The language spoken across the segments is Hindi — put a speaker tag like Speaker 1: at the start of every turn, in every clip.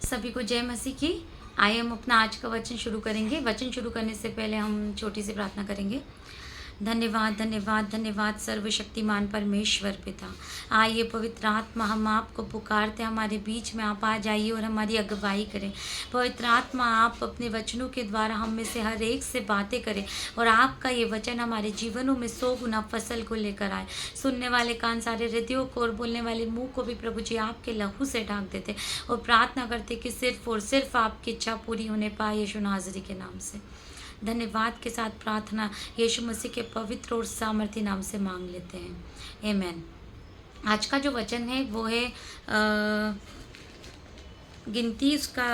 Speaker 1: सभी को जय मसीह की। आइए हम अपना आज का वचन शुरू करेंगे। वचन शुरू करने से पहले हम छोटी सी प्रार्थना करेंगे। धन्यवाद धन्यवाद धन्यवाद सर्वशक्तिमान परमेश्वर पिता। आइए पवित्र आत्मा, हम आपको पुकारते, हमारे बीच में आप आ जाइए और हमारी अगुवाई करें। पवित्र आत्मा, आप अपने वचनों के द्वारा हम में से हर एक से बातें करें और आपका ये वचन हमारे जीवनों में 100 गुना फसल को लेकर आए। सुनने वाले कान, सारे हृदयों को और बोलने वाले मुंह को भी प्रभु जी आपके लहू से ढाक देते और प्रार्थना करते कि सिर्फ और सिर्फ आपकी इच्छा पूरी होने पाए, यीशु नाज़री के नाम से। धन्यवाद के साथ प्रार्थना यीशु मसीह के पवित्र और सामर्थी नाम से मांग लेते हैं, आमीन। आज का जो वचन है वो है गिनती उसका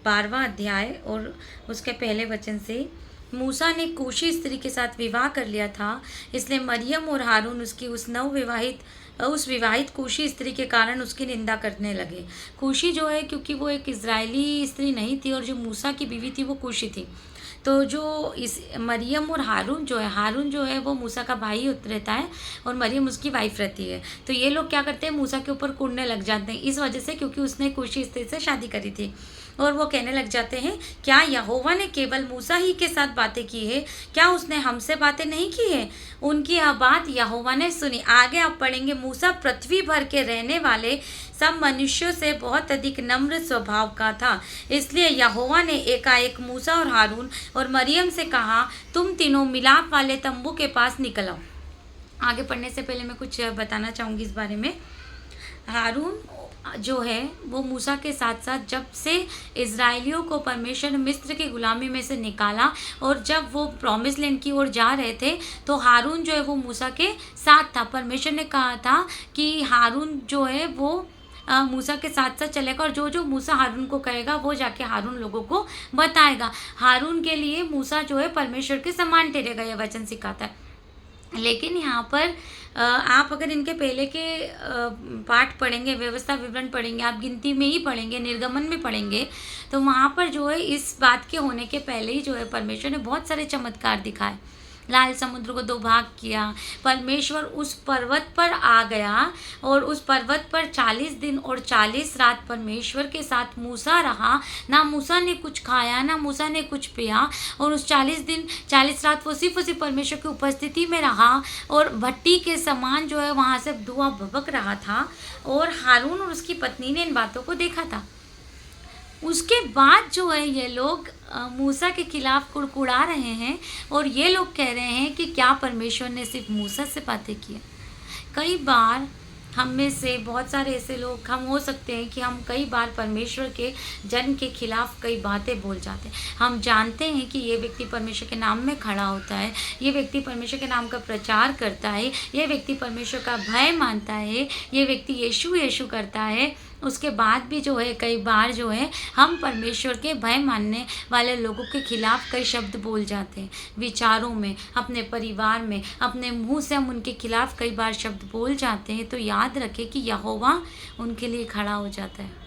Speaker 1: 12वां अध्याय और उसके पहले वचन से। मूसा ने कूशी स्त्री के साथ विवाह कर लिया था, इसलिए मरियम और हारून उसकी उस विवाहित कूशी स्त्री के कारण उसकी निंदा करने लगे। कूशी जो है, क्योंकि वो एक इजरायली स्त्री नहीं थी और जो मूसा की बीवी थी वो कूशी थी। तो जो इस मरियम और हारून जो है वो मूसा का भाई रहता है और मरियम उसकी वाइफ रहती है। तो ये लोग क्या करते हैं, मूसा के ऊपर कूदने लग जाते हैं इस वजह से, क्योंकि उसने कूशी स्त्री से शादी करी थी। और वो कहने लग जाते हैं, क्या यहोवा ने केवल मूसा ही के साथ बातें की है? क्या उसने हमसे बातें नहीं की है? उनकी यह बात यहोवा ने सुनी। आगे आप पढ़ेंगे, मूसा पृथ्वी भर के रहने वाले सब मनुष्यों से बहुत अधिक नम्र स्वभाव का था, इसलिए यहोवा ने एकाएक मूसा और हारून और मरियम से कहा, तुम तीनों मिलाप वाले तंबू के पास निकल आओ। आगे पढ़ने से पहले मैं कुछ बताना चाहूँगी इस बारे में। हारून जो है वो मूसा के साथ साथ, जब से इज़राइलियों को परमेश्वर ने मिस्र की गुलामी में से निकाला और जब वो प्रॉमिस लैंड की ओर जा रहे थे, तो हारून जो है वो मूसा के साथ था। परमेश्वर ने कहा था कि हारून जो है वो मूसा के साथ साथ चलेगा और जो जो मूसा हारून को कहेगा वो जाके हारून लोगों को बताएगा। हारून के लिए मूसा जो है परमेश्वर के समान ठहरेगा, यह वचन सिखाता है। लेकिन यहाँ पर आप अगर इनके पहले के पाठ पढ़ेंगे, व्यवस्था विवरण पढ़ेंगे, आप गिनती में ही पढ़ेंगे, निर्गमन में पढ़ेंगे, तो वहाँ पर जो है इस बात के होने के पहले ही जो है परमेश्वर ने बहुत सारे चमत्कार दिखाए। लाल समुद्र को 2 भाग किया, परमेश्वर उस पर्वत पर आ गया और उस पर्वत पर 40 दिन और 40 रात परमेश्वर के साथ मूसा रहा। ना मूसा ने कुछ खाया, ना मूसा ने कुछ पिया, और उस 40 दिन 40 रात वो सिर्फ उसी परमेश्वर की उपस्थिति में रहा और भट्टी के समान जो है वहाँ से धुआं भभक रहा था और हारून और उसकी पत्नी ने इन बातों को देखा था। उसके बाद जो है ये लोग मूसा के खिलाफ कुड़कुड़ा रहे हैं और ये लोग कह रहे हैं कि क्या परमेश्वर ने सिर्फ मूसा से बातें की? कई बार हम में से बहुत सारे ऐसे लोग हम हो सकते हैं कि हम कई बार परमेश्वर के जन के खिलाफ कई बातें बोल जाते हैं। हम जानते हैं कि ये व्यक्ति परमेश्वर के नाम में खड़ा होता है, ये व्यक्ति परमेश्वर के नाम का प्रचार करता है, ये व्यक्ति परमेश्वर का भय मानता है, ये व्यक्ति यीशु यीशु करता है। उसके बाद भी जो है कई बार जो है हम परमेश्वर के भय मानने वाले लोगों के खिलाफ कई शब्द बोल जाते हैं। विचारों में, अपने परिवार में, अपने मुंह से हम उनके खिलाफ कई बार शब्द बोल जाते हैं। तो याद रखें कि यहोवा उनके लिए खड़ा हो जाता है।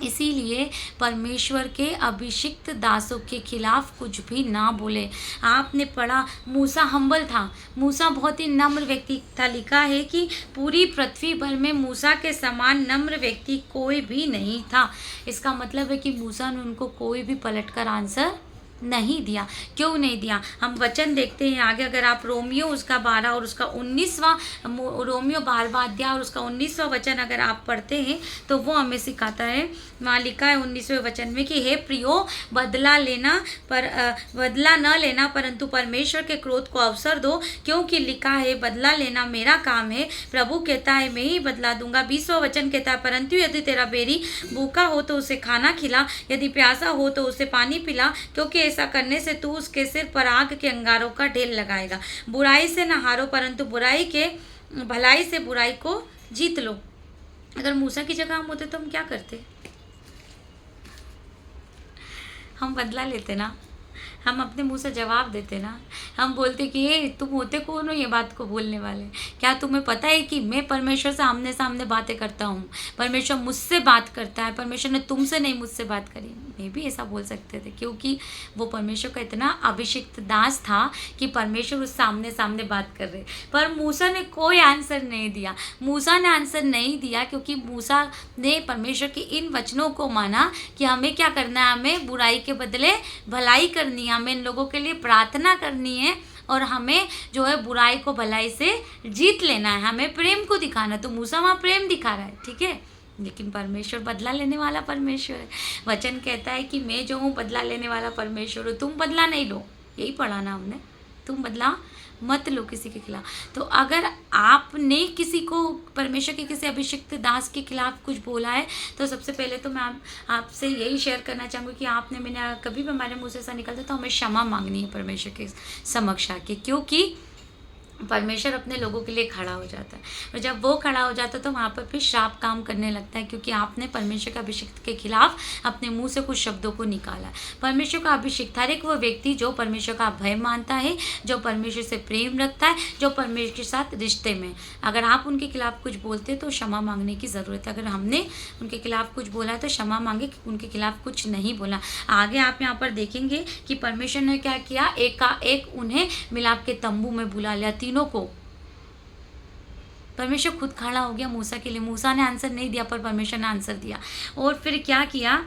Speaker 1: इसीलिए परमेश्वर के अभिषिक्त दासों के खिलाफ कुछ भी ना बोले। आपने पढ़ा, मूसा हम्बल था, मूसा बहुत ही नम्र व्यक्ति था। लिखा है कि पूरी पृथ्वी भर में मूसा के समान नम्र व्यक्ति कोई भी नहीं था। इसका मतलब है कि मूसा ने उनको कोई भी पलटकर आंसर नहीं दिया। क्यों नहीं दिया? हम वचन देखते हैं आगे। अगर आप रोमियो उसका 12 और उसका 19वां, रोमियो 12वां अध्याय और उसका 19वां वचन अगर आप पढ़ते हैं तो वो हमें सिखाता है। वहाँ लिखा है 19वें वचन में कि हे प्रियो, बदला न लेना परंतु परमेश्वर के क्रोध को अवसर दो, क्योंकि लिखा है, बदला लेना मेरा काम है, प्रभु कहता है मैं ही बदला दूंगा। 20वां वचन कहता है, परंतु यदि तेरा बैरी भूखा हो तो उसे खाना खिला, यदि प्यासा हो तो उसे पानी पिला, क्योंकि ऐसा करने से तू उसके सिर पर आग के अंगारों का ढेर लगाएगा। बुराई से न हारो परंतु भलाई से बुराई को जीत लो। अगर मूसा की जगह हम होते तो हम क्या करते? हम बदला लेते ना। हम अपने मुंह से जवाब देते ना, हम बोलते कि ये तुम होते कौन हो ये बात को बोलने वाले? क्या तुम्हें पता है कि मैं परमेश्वर से आमने सामने बातें करता हूँ, परमेश्वर मुझसे बात करता है, परमेश्वर ने तुमसे नहीं मुझसे बात करी। मैं भी ऐसा बोल सकते थे, क्योंकि वो परमेश्वर का इतना अभिषिक्त दास था कि परमेश्वर उस सामने सामने बात कर रहे। पर मूसा ने कोई आंसर नहीं दिया। मूसा ने आंसर नहीं दिया क्योंकि मूसा ने परमेश्वर के इन वचनों को माना कि हमें क्या करना है, हमें बुराई के बदले भलाई करनी है, हमें इन लोगों के लिए प्रार्थना करनी है और हमें जो है बुराई को भलाई से जीत लेना है, हमें प्रेम को दिखाना है। तो मूसा वहाँ प्रेम दिखा रहा है, ठीक है, लेकिन परमेश्वर बदला लेने वाला परमेश्वर है। वचन कहता है कि मैं जो हूँ बदला लेने वाला परमेश्वर हूँ, तुम बदला नहीं लो, यही पढ़ा ना हमने, तुम बदला मत लो किसी के खिलाफ। तो अगर आपने किसी को परमेश्वर के किसी अभिषिक्त दास के खिलाफ कुछ बोला है, तो सबसे पहले तो मैं आपसे यही शेयर करना चाहूँगी कि आपने मैंने कभी भी हमारे मुँह से ऐसा निकलता तो हमें क्षमा मांगनी है परमेश्वर के समक्ष आके, क्योंकि परमेश्वर अपने लोगों के लिए खड़ा हो जाता है। और जब वो खड़ा हो जाता है तो वहाँ पर फिर श्राप काम करने लगता है, क्योंकि आपने परमेश्वर के अभिषिक्त के खिलाफ अपने मुंह से कुछ शब्दों को निकाला। परमेश्वर का अभिषिक्त हर एक वो व्यक्ति जो परमेश्वर का भय मानता है, जो परमेश्वर से प्रेम रखता है, जो परमेश्वर के साथ रिश्ते में, अगर आप उनके खिलाफ कुछ बोलते तो क्षमा मांगने की ज़रूरत है। अगर हमने उनके खिलाफ कुछ बोला है तो क्षमा मांगे, उनके खिलाफ कुछ नहीं बोला। आगे आप यहाँ पर देखेंगे कि परमेश्वर ने क्या किया, एक का एक उन्हें मिलाप के तंबू में बुला लिया, तीनों को। परमेश्वर खुद खड़ा हो गया मूसा के लिए। मूसा ने आंसर नहीं दिया पर परमेश्वर ने आंसर दिया। और फिर क्या किया,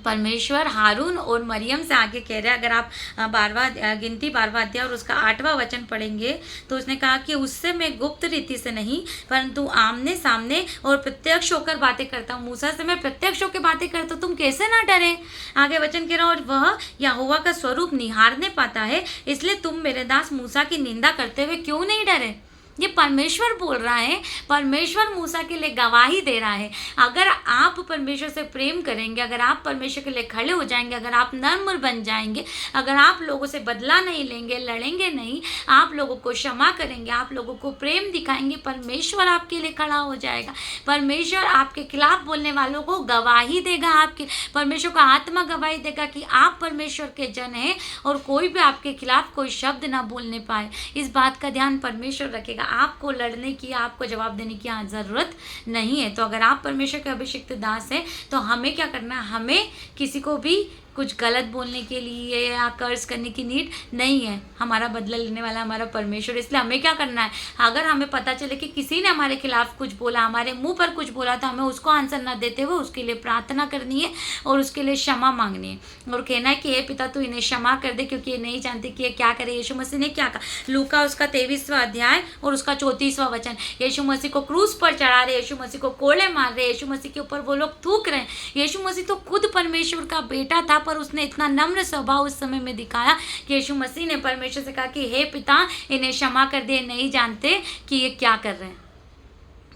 Speaker 1: परमेश्वर हारून और मरियम से आगे कह रहे हैं। अगर आप 12वां अध्याय और उसका 8वां वचन पढ़ेंगे तो उसने कहा कि उससे मैं गुप्त रीति से नहीं परंतु आमने सामने और प्रत्यक्ष होकर बातें करता हूँ। मूसा से मैं प्रत्यक्ष होकर बातें करता हूँ, तुम कैसे ना डरे। आगे वचन कह रहा और वह यहोवा का स्वरूप निहारने पाता है, इसलिए तुम मेरे दास मूसा की निंदा करते हुए क्यों नहीं डरे। ये परमेश्वर बोल रहा है, परमेश्वर मूसा के लिए गवाही दे रहा है। अगर आप परमेश्वर से प्रेम करेंगे, अगर आप परमेश्वर के लिए खड़े हो जाएंगे, अगर आप नम्र बन जाएंगे, अगर आप लोगों से बदला नहीं लेंगे, लड़ेंगे नहीं, आप लोगों को क्षमा करेंगे, आप लोगों को प्रेम दिखाएंगे, परमेश्वर आपके लिए खड़ा हो जाएगा। परमेश्वर आपके खिलाफ बोलने वालों को गवाही देगा, आपके परमेश्वर का आत्मा गवाही देगा कि आप परमेश्वर के जन हैं और कोई भी आपके खिलाफ कोई शब्द ना बोलने पाए। इस बात का ध्यान परमेश्वर रखेगा। आपको लड़ने की, आपको जवाब देने की ज़रूरत नहीं है। तो अगर आप परमेश्वर के अभिषिक्त दास हैं तो हमें क्या करना है, हमें किसी को भी कुछ गलत बोलने के लिए या कर्ज करने की नीड नहीं है। हमारा बदला लेने वाला हमारा परमेश्वर। इसलिए हमें क्या करना है, अगर हमें पता चले कि किसी ने हमारे खिलाफ कुछ बोला, हमारे मुंह पर कुछ बोला, तो हमें उसको आंसर ना देते हुए उसके लिए प्रार्थना करनी है और उसके लिए क्षमा मांगनी है और कहना है कि हे पिता तू इन्हें क्षमा कर दे क्योंकि ये नहीं जानते कि ये क्या करे। यीशु मसीह ने क्या कहा, लूका उसका 23वां अध्याय और उसका 34वां वचन। यीशु मसीह को क्रूस पर चढ़ा रहे, यीशु मसीह को कोड़े मार रहे, यीशु मसीह के ऊपर वो लोग थूक रहे हैं। यीशु मसीह तो खुद परमेश्वर का बेटा था, पर उसने इतना नम्र स्वभाव उस समय में दिखाया कि यीशु मसीह ने परमेश्वर से कहा कि हे पिता इन्हें क्षमा कर दे, नहीं जानते कि ये क्या कर रहे हैं।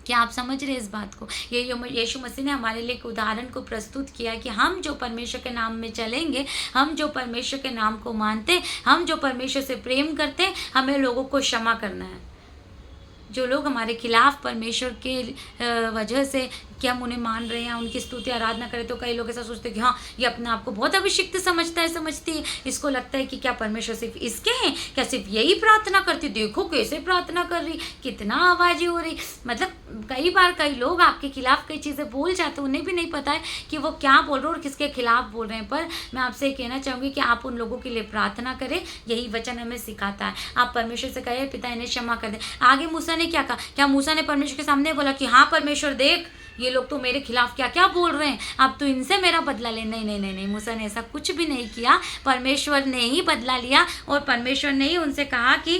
Speaker 1: क्या आप समझ रहे हैं इस बात को। ये यीशु मसीह ने हमारे लिए एक उदाहरण को प्रस्तुत किया कि हम जो परमेश्वर के नाम में चलेंगे, हम जो परमेश्वर के नाम को मानते, हम जो परमेश्वर से प्रेम करते, हमें लोगों को क्षमा करना है। जो लोग हमारे खिलाफ परमेश्वर के वजह से कि हम उन्हें मान रहे हैं, उनकी स्तुति आराधना करें, तो कई लोग ऐसा सोचते हैं कि हाँ ये अपने आप को बहुत अभिषिक्त समझती है। इसको लगता है कि क्या परमेश्वर सिर्फ इसके हैं, क्या सिर्फ यही प्रार्थना करती, देखो कैसे प्रार्थना कर रही, कितना आवाज़ें हो रही। मतलब कई बार कई लोग आपके खिलाफ कई चीज़ें बोल जाते हैं, उन्हें भी नहीं पता है कि वो क्या बोल रहे हैं और किसके खिलाफ बोल रहे हैं। पर मैं आपसे कहना चाहूँगी कि आप उन लोगों के लिए प्रार्थना करें, यही वचन हमें सिखाता है। आप परमेश्वर से कहें पिता इन्हें क्षमा कर दे। आगे मूसा ने क्या कहा, क्या मूसा ने परमेश्वर के सामने बोला कि हाँ परमेश्वर देख ये लोग तो मेरे खिलाफ क्या क्या बोल रहे हैं, अब तो इनसे मेरा बदला ले। नहीं नहीं नहीं नहीं, मूसा ने ऐसा कुछ भी नहीं किया। परमेश्वर ने ही बदला लिया और परमेश्वर ने ही उनसे कहा कि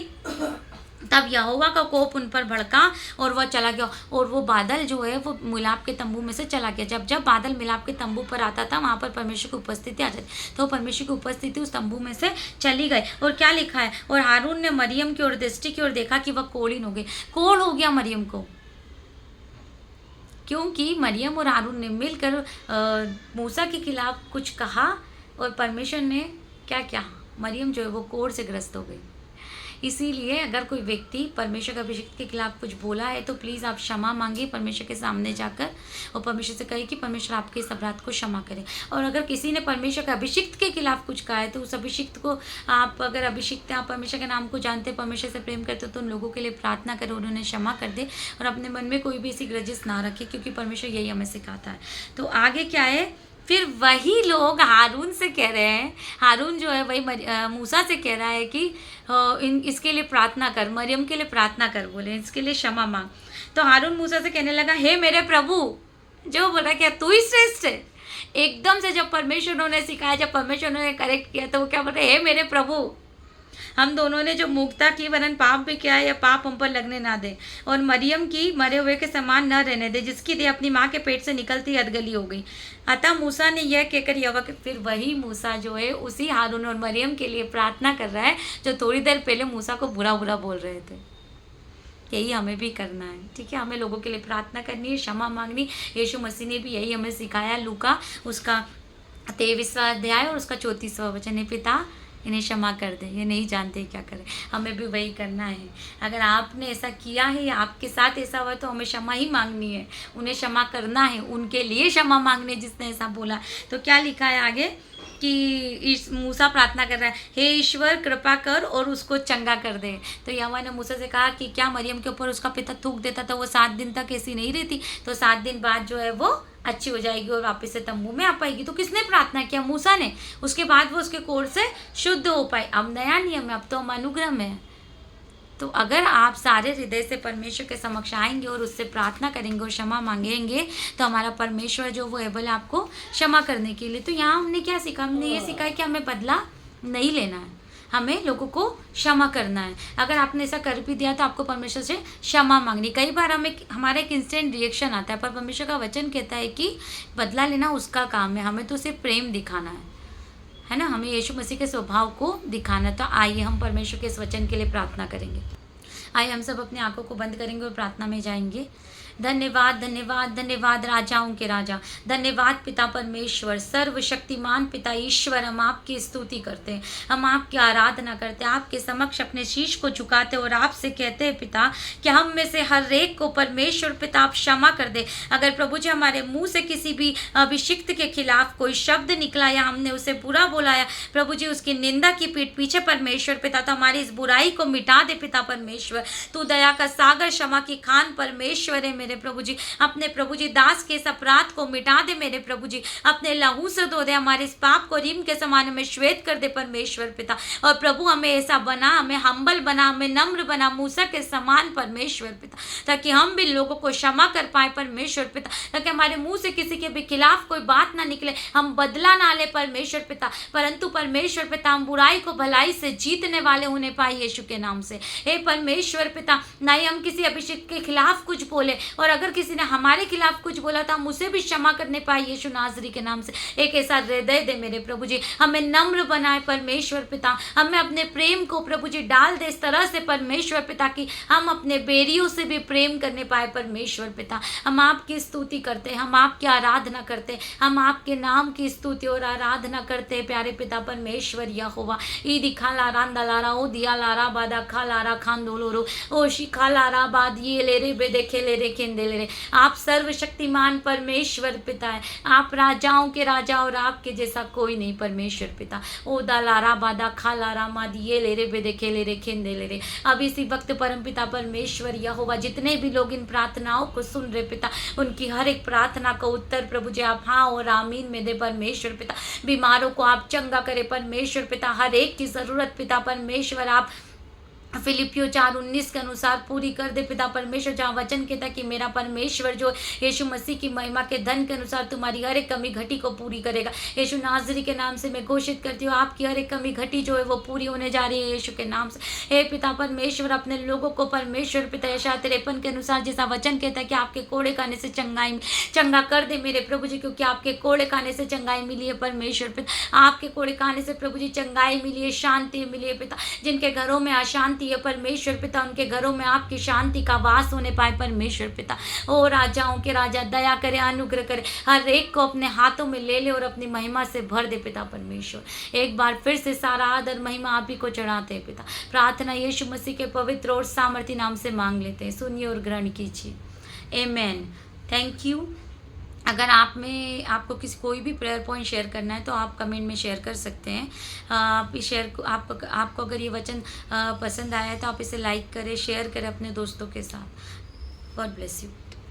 Speaker 1: तब यहोवा का कोप उन पर भड़का और वह चला गया। और वो बादल जो है वो मिलाप के तंबू में से चला गया। जब जब बादल मिलाप के तंबू पर आता था वहाँ पर परमेश्वर की उपस्थिति आ जाती, तो परमेश्वर की उपस्थिति उस तंबू में से चली गई। और क्या लिखा है, और हारून ने मरियम की ओर दृष्टि की ओर देखा कि वह कोढ़ीन हो गई। कोढ़ हो गया मरियम को, क्योंकि मरियम और हारून ने मिलकर मूसा के खिलाफ कुछ कहा और परमेश्वर ने क्या किया, मरियम जो है वो कोढ़ से ग्रस्त हो गई। इसीलिए अगर कोई व्यक्ति परमेश्वर के अभिषिक्त के खिलाफ कुछ बोला है तो प्लीज़ आप क्षमा मांगिए परमेश्वर के सामने जाकर, और परमेश्वर से कहिए कि परमेश्वर आपके इस अपराध को क्षमा करे। और अगर किसी ने परमेश्वर के अभिषिक्त के खिलाफ कुछ कहा है तो उस अभिषिक्त को आप, अगर अभिषिक्त आप परमेश्वर के नाम को जानते, परमेश्वर से प्रेम करते हो, तो उन लोगों के लिए प्रार्थना करें, उन्होंने क्षमा कर दे और अपने मन में कोई भी ऐसी ग्रजेस ना रखे, क्योंकि परमेश्वर यही हमें सिखाता है। तो आगे क्या है, फिर वही लोग हारून से कह रहे हैं, हारून जो है वही मूसा से कह रहा है कि इसके लिए प्रार्थना कर, मरियम के लिए प्रार्थना कर, बोले इसके लिए क्षमा मांग। तो हारून मूसा से कहने लगा, हे मेरे प्रभु, जो बोला क्या तू ही श्रेष्ठ है। एकदम से जब परमेश्वर ने सिखाया, जब परमेश्वर ने करेक्ट किया, तो वो क्या बोल रहे, हे मेरे प्रभु, हम दोनों ने जो मूर्खता की वरन पाप भी किया है, या पाप हम पर लगने ना दे, और मरियम की मरे हुए के समान न रहने दे, जिसकी देह अपनी माँ के पेट से निकलती अधगली हो गई। अतः मूसा ने यह कहकर यहोवा के, फिर वही मूसा जो है उसी हारून और मरियम के लिए प्रार्थना कर रहा है जो थोड़ी देर पहले मूसा को बुरा बुरा बोल रहे थे। यही हमें भी करना है, ठीक है। हमें लोगों के लिए प्रार्थना करनी है, क्षमा मांगनी। यीशु मसीह ने भी यही हमें सिखाया। लूका उसका 23वां अध्याय और उसका 34वां वचन है, पिता इन्हें क्षमा कर दे, ये नहीं जानते क्या करें। हमें भी वही करना है। अगर आपने ऐसा किया है या आपके साथ ऐसा हुआ तो हमें क्षमा ही मांगनी है, उन्हें क्षमा करना है, उनके लिए क्षमा मांगने जिसने ऐसा बोला। तो क्या लिखा है आगे कि मूसा प्रार्थना कर रहा है, हे ईश्वर कृपा कर और उसको चंगा कर दे। तो यहोवा ने मूसा से कहा कि क्या मरियम के ऊपर उसका पिता थूक देता था वो 7 दिन तक ऐसी नहीं रहती, तो 7 दिन बाद जो है वो अच्छी हो जाएगी और वापस से तंबू में आ पाएगी। तो किसने प्रार्थना किया? मूसा ने। उसके बाद वो उसके कोढ़ से शुद्ध हो पाए। अब नया नियम है, अब तो हम अनुग्रह में है। तो अगर आप सारे हृदय से परमेश्वर के समक्ष आएंगे और उससे प्रार्थना करेंगे और क्षमा मांगेंगे तो हमारा परमेश्वर जो वो एबल है आपको क्षमा करने के लिए। तो यहाँ हमने क्या सीखा? हमने ये सीखा है कि हमें बदला नहीं लेना है, हमें लोगों को क्षमा करना है। अगर आपने ऐसा कर भी दिया तो आपको परमेश्वर से क्षमा मांगनी। कई बार हमारा एक इंस्टेंट रिएक्शन आता है, पर परमेश्वर का वचन कहता है कि बदला लेना उसका काम है, हमें तो सिर्फ प्रेम दिखाना है ना, हमें यीशु मसीह के स्वभाव को दिखाना। तो आइए हम परमेश्वर के इस वचन के लिए प्रार्थना करेंगे। आइए हम सब अपनी आंखों को बंद करेंगे और प्रार्थना में जाएंगे। धन्यवाद धन्यवाद धन्यवाद राजाओं के राजा, धन्यवाद पिता परमेश्वर, सर्वशक्तिमान पिता ईश्वर, हम आपकी स्तुति करते हैं, हम आपकी आराधना करते हैं, आपके समक्ष अपने शीश को झुकाते और आपसे कहते हैं पिता कि हम में से हर एक को परमेश्वर पिता आप क्षमा कर दे। अगर प्रभु जी हमारे मुंह से किसी भी अभिषिक्त के खिलाफ कोई शब्द निकला या हमने उसे बुरा बुलाया, प्रभु जी उसकी निंदा की पीठ पीछे परमेश्वर पिता, तो हमारी इस बुराई को मिटा दे पिता परमेश्वर। तू दया का सागर, क्षमा की खान परमेश्वर है मेरे प्रभु जी। अपने प्रभु जी दास के इस अपराध को मिटा दे मेरे प्रभु जी, अपने लहू से धो दे, हमारे इस पाप को रीम के समान में श्वेत कर दे परमेश्वर पिता। और प्रभु हमें ऐसा बना, हमें हम्बल बना, हमें नम्र बना मूसा के समान परमेश्वर पिता, ताकि हम भी लोगों को क्षमा कर पाए परमेश्वर पिता, ताकि हमारे मुंह से किसी के भी खिलाफ कोई बात ना निकले, हम बदला ना ले परमेश्वर पिता, परंतु परमेश्वर पिता हम बुराई को भलाई से जीतने वाले होने पाए यीशु के नाम से। हे परमेश्वर पिता, ना ही हम किसी अभिषेक के खिलाफ कुछ बोले, और अगर किसी ने हमारे खिलाफ कुछ बोला था हम उसे भी क्षमा करने पाए यीशु नाजरी के नाम से। एक ऐसा हृदय दे मेरे प्रभु जी, हमें नम्र बनाए परमेश्वर पिता, हमें अपने प्रेम को प्रभु जी डाल दे इस तरह से परमेश्वर पिता कि हम अपने बेरियों से भी प्रेम करने पाए परमेश्वर पिता। हम आपकी स्तुति करते हैं, हम आपकी आराधना करते हैं, हम आपके नाम की स्तुति और आराधना करते हैं प्यारे पिता परमेश्वर यहोवा। ईदी खाला रांदा लारा ओ दिया लारा बादा खा लारा खान दोलोरो ओ शिखा लारा बाद ये ले रे बे देखे ले रे खेंदे ले रे। आप सर्वशक्तिमान परमेश्वर पिता है, आप राजाओं के राजा और आपके जैसा कोई नहीं परमेश्वर पिता। ओ दा लारा बादा खा लारा माद ये ले रे बे देखे ले रे खेंदे ले रे। अब इसी वक्त परम पिता परमेश्वर यहोवा, जितने भी लोग इन प्रार्थनाओं को सुन रहे पिता, उनकी हर एक प्रार्थना का उत्तर प्रभु जी आप हाँ और आमीन में दे परमेश्वर पिता। बीमारों को आप चंगा करे परमेश्वर पिता, हर एक की जरूरत पिता परमेश्वर आप फिलिपियो 4:19 के अनुसार पूरी कर दे पिता परमेश्वर, जहाँ वचन कहता कि मेरा परमेश्वर जो यीशु मसीह की महिमा के धन के अनुसार तुम्हारी हर एक कमी घटी को पूरी करेगा। यीशु नाजरी के नाम से मैं घोषित करती हूँ आपकी हर एक कमी घटी जो है वो पूरी होने जा रही है यीशु के नाम से। हे पिता परमेश्वर, अपने लोगों को परमेश्वर पिता यशायाह 53 के अनुसार जैसा वचन कहता है कि आपके कोड़े खाने से चंगा कर दे मेरे प्रभु जी, क्योंकि आपके कोड़े खाने से चंगाई मिली है परमेश्वर पिता। आपके कोड़े खाने से प्रभु जी चंगाई मिली है, शांति मिली है पिता। जिनके घरों में अशांति शांति है परमेश्वर पिता, उनके घरों में आपकी शांति का वास होने पाए परमेश्वर पिता। ओ राजाओं के राजा, दया करे, अनुग्रह करे, हर एक को अपने हाथों में ले ले और अपनी महिमा से भर दे पिता परमेश्वर। एक बार फिर से सारा आदर महिमा आप ही को चढ़ाते हैं पिता। प्रार्थना यीशु मसीह के पवित्र और सामर्थी नाम से मांग लेते हैं, सुनिए और ग्रहण कीजिए। आमेन। Thank you. अगर आपको कोई भी प्रेयर पॉइंट शेयर करना है तो आप कमेंट में शेयर कर सकते हैं। आपको अगर ये वचन पसंद आया है तो आप इसे लाइक करें, शेयर करें अपने दोस्तों के साथ। God bless you.